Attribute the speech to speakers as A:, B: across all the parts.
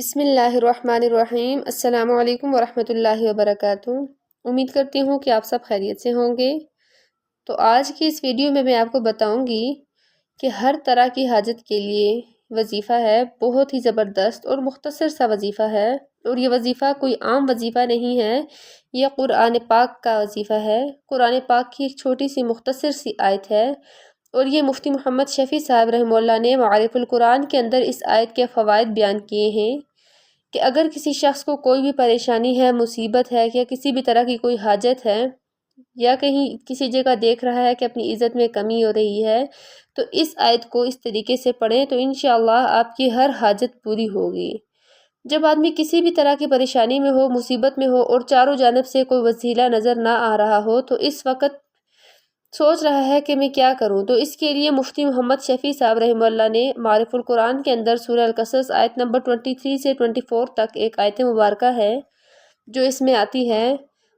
A: بسم اللہ الرحمن الرحیم۔ السلام علیکم ورحمۃ اللہ وبرکاتہ۔ امید کرتی ہوں کہ آپ سب خیریت سے ہوں گے۔ تو آج کی اس ویڈیو میں آپ کو بتاؤں گی کہ ہر طرح کی حاجت کے لیے وظیفہ ہے، بہت ہی زبردست اور مختصر سا وظیفہ ہے، اور یہ وظیفہ کوئی عام وظیفہ نہیں ہے، یہ قرآن پاک کا وظیفہ ہے۔ قرآن پاک کی ایک چھوٹی سی مختصر سی آیت ہے، اور یہ مفتی محمد شفیع صاحب رحمہ اللہ نے معارف القرآن کے اندر اس آیت کے فوائد بیان کیے ہیں کہ اگر کسی شخص کو کوئی بھی پریشانی ہے، مصیبت ہے، یا کسی بھی طرح کی کوئی حاجت ہے، یا کہیں کسی جگہ دیکھ رہا ہے کہ اپنی عزت میں کمی ہو رہی ہے، تو اس آیت کو اس طریقے سے پڑھیں تو انشاءاللہ آپ کی ہر حاجت پوری ہوگی۔ جب آدمی کسی بھی طرح کی پریشانی میں ہو، مصیبت میں ہو، اور چاروں جانب سے کوئی وسیلہ نظر نہ آ رہا ہو، تو اس وقت سوچ رہا ہے کہ میں کیا کروں، تو اس کے لیے مفتی محمد شفیع صاحب رحمہ اللہ نے معارف القرآن کے اندر سورہ القصص آیت نمبر 23 سے 24 تک ایک آیت مبارکہ ہے جو اس میں آتی ہے،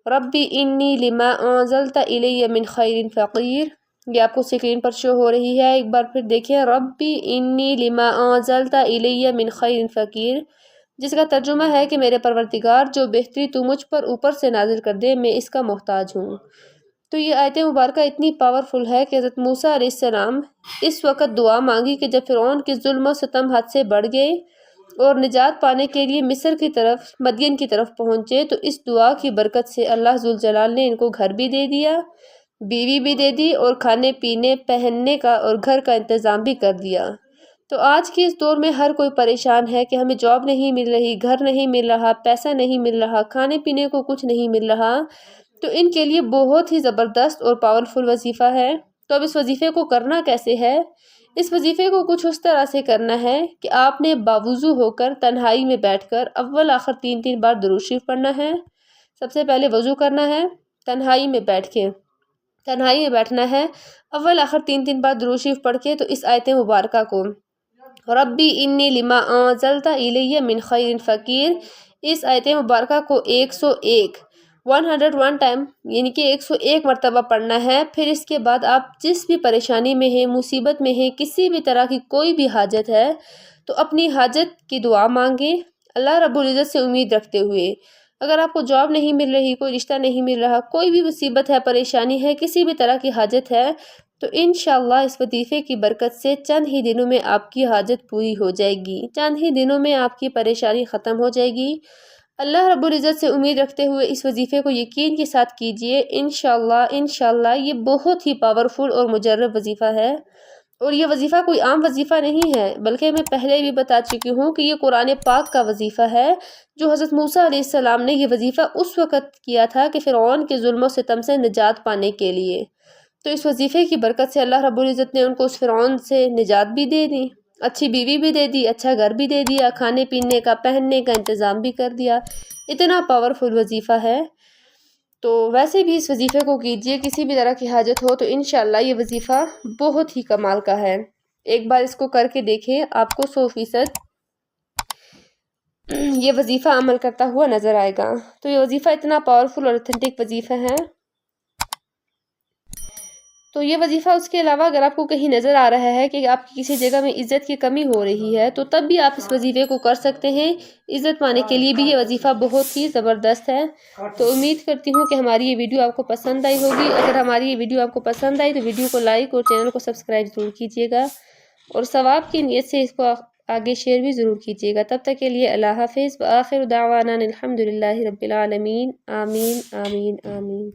A: ربی انی لما انزلت الی من خیر فقیر۔ یہ آپ کو اسکرین پر شو ہو رہی ہے، ایک بار پھر دیکھیں، ربی انی لما انزلت الی من خیر فقیر، جس کا ترجمہ ہے کہ میرے پروردگار جو بہتری تو مجھ پر اوپر سے نازل کر دے، میں اس کا محتاج ہوں۔ تو یہ آیت مبارکہ اتنی پاورفل ہے کہ حضرت موسیٰ علیہ السلام اس وقت دعا مانگی کہ جب فرعون کے ظلم و ستم حد سے بڑھ گئے اور نجات پانے کے لیے مصر کی طرف، مدین کی طرف پہنچے، تو اس دعا کی برکت سے اللہ ذوالجلال نے ان کو گھر بھی دے دیا، بیوی بھی دے دی، اور کھانے پینے، پہننے کا اور گھر کا انتظام بھی کر دیا۔ تو آج کے اس دور میں ہر کوئی پریشان ہے کہ ہمیں جاب نہیں مل رہی، گھر نہیں مل رہا، پیسہ نہیں مل رہا، کھانے پینے کو کچھ نہیں مل رہا، تو ان کے لیے بہت ہی زبردست اور پاورفل وظیفہ ہے۔ تو اب اس وظیفے کو کرنا کیسے ہے؟ اس وظیفے کو کچھ اس طرح سے کرنا ہے کہ آپ نے باوضو ہو کر تنہائی میں بیٹھ کر اول آخر 3 بار درود شریف پڑھنا ہے۔ سب سے پہلے وضو کرنا ہے، تنہائی میں بیٹھ کے تنہائی میں بیٹھنا ہے، اول آخر 3 بار درود شریف پڑھ کے، تو اس آیت مبارکہ کو ربی انی لما انزلت الی من خیر فقیر، اس آیت مبارکہ کو 101 ٹائم یعنی کہ 101 مرتبہ پڑھنا ہے۔ پھر اس کے بعد آپ جس بھی پریشانی میں ہیں، مصیبت میں ہیں، کسی بھی طرح کی کوئی بھی حاجت ہے، تو اپنی حاجت کی دعا مانگیں اللہ رب العزت سے امید رکھتے ہوئے۔ اگر آپ کو جاب نہیں مل رہی، کوئی رشتہ نہیں مل رہا، کوئی بھی مصیبت ہے، پریشانی ہے، کسی بھی طرح کی حاجت ہے، تو انشاءاللہ اس وظیفے کی برکت سے چند ہی دنوں میں آپ کی حاجت پوری ہو جائے گی، چند ہی دنوں میں آپ کی پریشانی ختم ہو جائے گی۔ اللہ رب العزت سے امید رکھتے ہوئے اس وظیفے کو یقین کے ساتھ کیجئے، انشاءاللہ یہ بہت ہی پاورفل اور مجرب وظیفہ ہے، اور یہ وظیفہ کوئی عام وظیفہ نہیں ہے، بلکہ میں پہلے بھی بتا چکی ہوں کہ یہ قرآن پاک کا وظیفہ ہے، جو حضرت موسیٰ علیہ السلام نے یہ وظیفہ اس وقت کیا تھا کہ فرعون کے ظلم و ستم سے نجات پانے کے لیے۔ تو اس وظیفے کی برکت سے اللہ رب العزت نے ان کو اس فرعون سے نجات بھی دے دی، اچھی بیوی بھی دے دی، اچھا گھر بھی دے دیا، کھانے پینے کا، پہننے کا انتظام بھی کر دیا۔ اتنا پاورفل وظیفہ ہے۔ تو ویسے بھی اس وظیفے کو کیجئے، کسی بھی طرح کی حاجت ہو تو انشاءاللہ یہ وظیفہ بہت ہی کمال کا ہے۔ ایک بار اس کو کر کے دیکھیں، آپ کو 100% یہ وظیفہ عمل کرتا ہوا نظر آئے گا۔ تو یہ وظیفہ اتنا پاورفل اور اوتھینٹک وظیفہ ہے۔ تو یہ وظیفہ اس کے علاوہ اگر آپ کو کہیں نظر آ رہا ہے کہ آپ کی کسی جگہ میں عزت کی کمی ہو رہی ہے، تو تب بھی آپ اس وظیفے کو کر سکتے ہیں، عزت پانے کے لیے بھی یہ وظیفہ بہت ہی زبردست ہے۔ تو امید کرتی ہوں کہ ہماری یہ ویڈیو آپ کو پسند آئی ہوگی۔ اگر ہماری یہ ویڈیو آپ کو پسند آئی تو ویڈیو کو لائک اور چینل کو سبسکرائب ضرور کیجیے گا، اور ثواب کی نیت سے اس کو آگے شیئر بھی ضرور کیجیے گا۔ تب تک کے لیے اللہ حافظ، وآخر دعوانا الحمدللہ رب العالمین، آمین آمین آمین۔